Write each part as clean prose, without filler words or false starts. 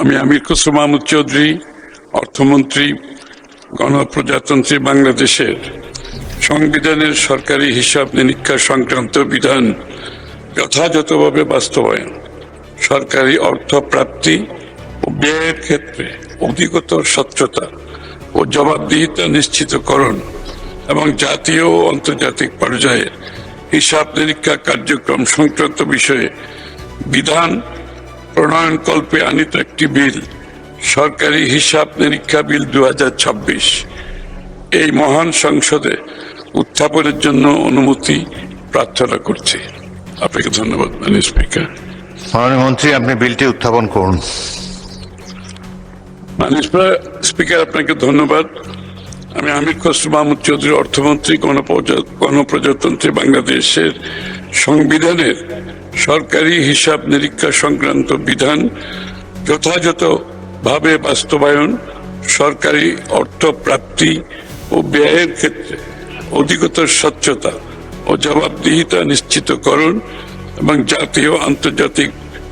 আমি আমির খসরু মাহমুদ চৌধুরী, অর্থমন্ত্রী, গণপ্রজাতন্ত্রী বাংলাদেশের সংবিধানের সরকারি হিসাব নিরীক্ষা সংক্রান্ত বিধান যথাযথভাবে বাস্তবায়ন, সরকারি অর্থ প্রাপ্তি ও ব্যয়ের ক্ষেত্রে অধিকতর স্বচ্ছতা ও জবাবদিহিতা নিশ্চিতকরণ এবং জাতীয় ও আন্তর্জাতিক পর্যায়ে হিসাব নিরীক্ষা কার্যক্রম সংক্রান্ত বিষয়ে বিধান প্রণয়নকল্পে আনিত একটি বিল, সরকারি হিসাব নিরীক্ষা বিল 2026 এই মহান সংসদে উত্থাপনের জন্য অনুমতি প্রার্থনা করছি। আপনাকে ধন্যবাদ মাননীয় স্পিকার। মাননীয় মন্ত্রী, আপনি বিলটি উত্থাপন করুন। মাননীয় স্পিকার, আপনাকে ধন্যবাদ। আমি আমির খসরু মাহমুদ চৌধুরী, অর্থমন্ত্রী, গণপ্রজাতন্ত্রী বাংলাদেশের সংবিধানের সরকারি হিসাব নিরীক্ষা সংক্রান্ত বিধান যথাযথভাবে বাস্তবায়ন, সরকারি অর্থ প্রাপ্তি ও ব্যয়ের ক্ষেত্রে অধিকতর স্বচ্ছতা ও জবাবদিহিতা নিশ্চিতকরণ এবং জাতীয় আন্তর্জাতিক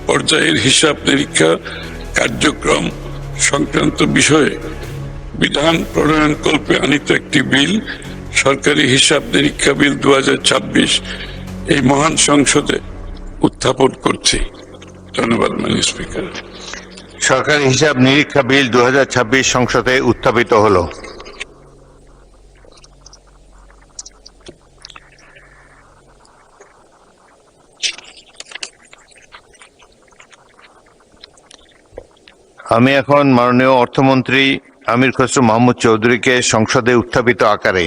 পর্যায়ের হিসাব নিরীক্ষা কার্যক্রম সংক্রান্ত বিষয়ে বিধান প্রণয়নকল্পে আনিত একটি বিল, সরকারি হিসাব নিরীক্ষা বিল 2026 এই মহান সংসদে উত্থাপন করছি। ধন্যবাদ মাননীয় স্পিকার। সরকারি হিসাব নিরীক্ষা বিল 2026 সংসদে উত্থাপিত হলো। আমি এখন মাননীয় অর্থমন্ত্রী আমির খসরু মাহমুদ চৌধুরীকে সংসদে উত্থাপিত আকারে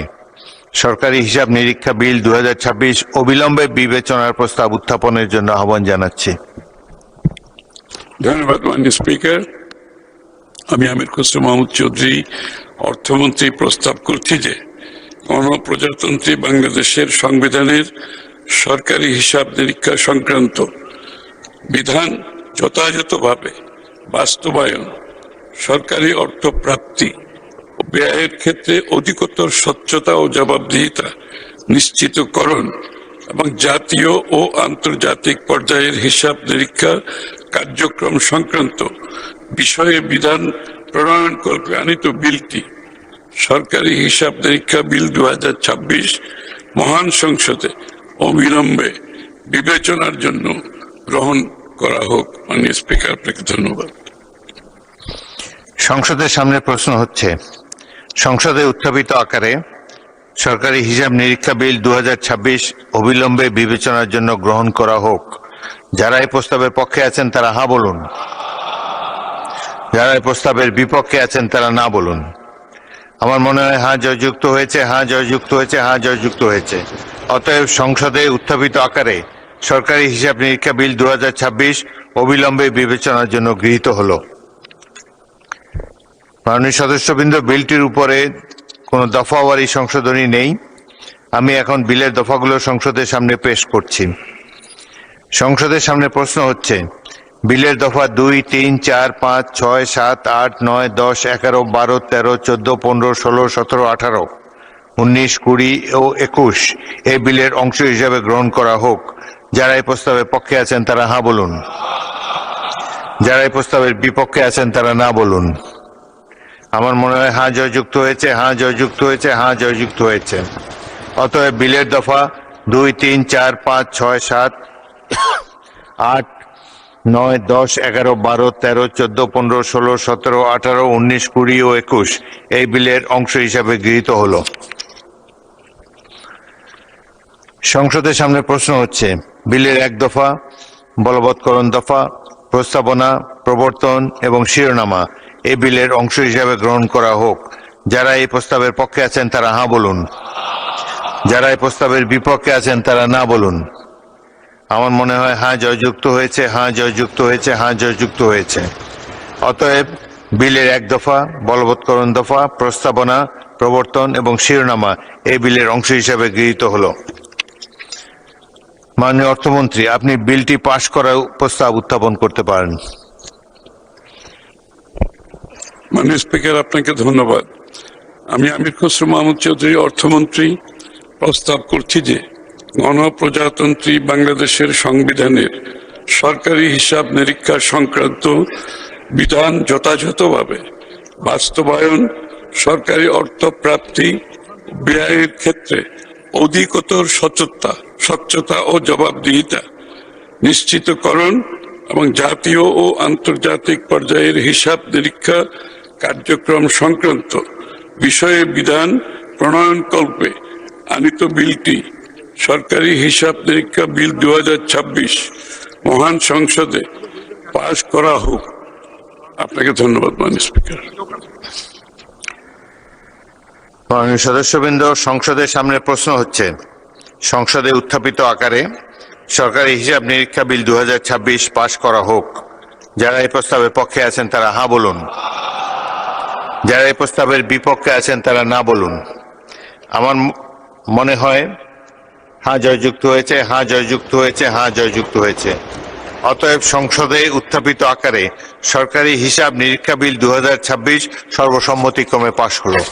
সরকারি হিসাব নিরীক্ষা বিল 2026 অবিলম্বে বিবেচনার প্রস্তাব উত্থাপনের জন্য আহ্বান জানাচ্ছি। ধন্যবাদ মাননীয় স্পিকার। আমি আমির খসরু মাহমুদ চৌধুরী, অর্থমন্ত্রী, প্রস্তাব করছি যে গণপ্রজাতন্ত্রী বাংলাদেশের সংবিধানের সরকারি হিসাব নিরীক্ষা সংক্রান্ত বিধান যথাযথভাবে বাস্তবায়ন, সরকারি অর্থ প্রাপ্তি ও ব্যয়ের ক্ষেত্রে অধিকতর স্বচ্ছতা ও জবাবদিহিতা নিশ্চিতকরণ এবং জাতীয় ও আন্তর্জাতিক পর্যায়ের হিসাব নিরীক্ষা কার্যক্রম সংক্রান্ত বিষয়ে বিধান প্রণয়নকল্পে আনিত বিলটি, সরকারি হিসাব নিরীক্ষা বিল 2026 মহান সংসদে অবিলম্বে বিবেচনার জন্য গ্রহণ করা হোক। মাননীয় স্পিকার, আপনাকে ধন্যবাদ। সংসদের সামনে প্রশ্ন হচ্ছে, সংসদে উত্থাপিত আকারে সরকারি হিসাব নিরীক্ষা বিল 2026 অবিলম্বে বিবেচনার জন্য গ্রহণ করা হোক। যারা এই প্রস্তাবের পক্ষে আছেন তারা হ্যাঁ বলুন, যারা এই প্রস্তাবের বিপক্ষে আছেন তারা না বলুন। আমার মনে হয় হ্যাঁ জয়যুক্ত হয়েছে, হ্যাঁ জয়যুক্ত হয়েছে, হ্যাঁ জয়যুক্ত হয়েছে। অতএব সংসদে উত্থাপিত আকারে সরকারি হিসাব নিরীক্ষা বিল 2026 অবিলম্বে বিবেচনার জন্য গৃহীত হলো। মাননীয় সদস্যবৃন্দ, বিলটির উপরে কোনো দফাওয়ারি সংশোধনী নেই। আমি এখন বিলের দফাগুলো সংসদের সামনে পেশ করছি। সংসদের সামনে প্রশ্ন হচ্ছে, বিলের দফা 2, 3, 4, 5, 6, 7, 8, 9, 10, 11, 12, 13, 14, 15, 16, 17, 18, 19, 20 ও 21 এই বিলের অংশ হিসাবে গ্রহণ করা হোক। যারা এই প্রস্তাবের পক্ষে আছেন তারা হ্যাঁ বলুন, যারা এই প্রস্তাবের বিপক্ষে আছেন তারা না বলুন। আমার মনে হয় হ্যাঁ জয়যুক্ত হয়েছে, হ্যাঁ জয়যুক্ত হয়েছে, হ্যাঁ জয়যুক্ত হয়েছে। অতএব বিলের দফা 2, 3, 4, 5, 6, 7, 8, 9, 10, 11, 12, 13, 14, 15, 16, 17, 18, 19, 20 ও 21 এই বিলের অংশ হিসাবে গৃহীত হলো। সংসদের সামনে প্রশ্ন হচ্ছে, বিলের 1 দফা, বলবৎকরণ দফা, প্রস্তাবনা, প্রবর্তন এবং শিরোনামা এই বিলের অংশ হিসাবে গ্রহণ করা হোক। যারা এই প্রস্তাবের পক্ষে আছেন তারা হ্যাঁ বলুন, যারা এই প্রস্তাবের বিপক্ষে আছেন তারা না বলুন। আমার মনে হয় হ্যাঁ জয়যুক্ত হয়েছে, হ্যাঁ জয়যুক্ত হয়েছে, হ্যাঁ জয়যুক্ত হয়েছে। অতএব বিলের 1 দফা, বলবৎকরণ দফা, প্রস্তাবনা, প্রবর্তন এবং শিরোনামা এই বিলের অংশ হিসাবে গৃহীত হলো। মাননীয় অর্থমন্ত্রী, আপনি বিলটি পাশ করার প্রস্তাব উত্থাপন করতে পারেন। মাননীয় স্পিকার, আপনাকে ধন্যবাদ। আমি আমির খসরু মাহমুদ চৌধুরী, অর্থমন্ত্রী, প্রস্তাব করছি যে গণপ্রজাতন্ত্রী বাংলাদেশের সংবিধানের সরকারি হিসাব নিরীক্ষা সংক্রান্ত বিধান যথাযথভাবে বাস্তবায়ন, সরকারি অর্থ প্রাপ্তি, ব্যয়ের ক্ষেত্রে অধিকতর স্বচ্ছতা ও জবাবদিহিতা নিশ্চিতকরণ এবং জাতীয় ও আন্তর্জাতিক পর্যায়ের হিসাব নিরীক্ষা কার্যক্রম সংক্রান্ত বিষয়ে বিধান প্রণয়নকল্পে আনিত বিলটি সরকারি হিসাব নিরীক্ষা বিল 2026 মহান সংসদে পাশ করা হোক। আপনাকে ধন্যবাদ মাননীয় স্পিকার। মাননীয় সদস্যবৃন্দ, সংসদের সামনে প্রশ্ন হচ্ছে সংসদে উত্থাপিত আকারে সরকারি হিসাব নিরীক্ষা বিল 2026 পাশ করা হোক। যারা এই প্রস্তাবের পক্ষে আছেন তারা হ্যাঁ বলুন, যারা এই প্রস্তাবের বিপক্ষে আছেন তারা না বলুন। আমার মনে হয় হ্যাঁ জয়যুক্ত হয়েছে, হ্যাঁ জয়যুক্ত হয়েছে, হ্যাঁ জয়যুক্ত হয়েছে। অতএব সংসদে উত্থাপিত আকারে সরকারি হিসাব নিরীক্ষা বিল 2026 সর্বসম্মতিক্রমে পাশ হলো।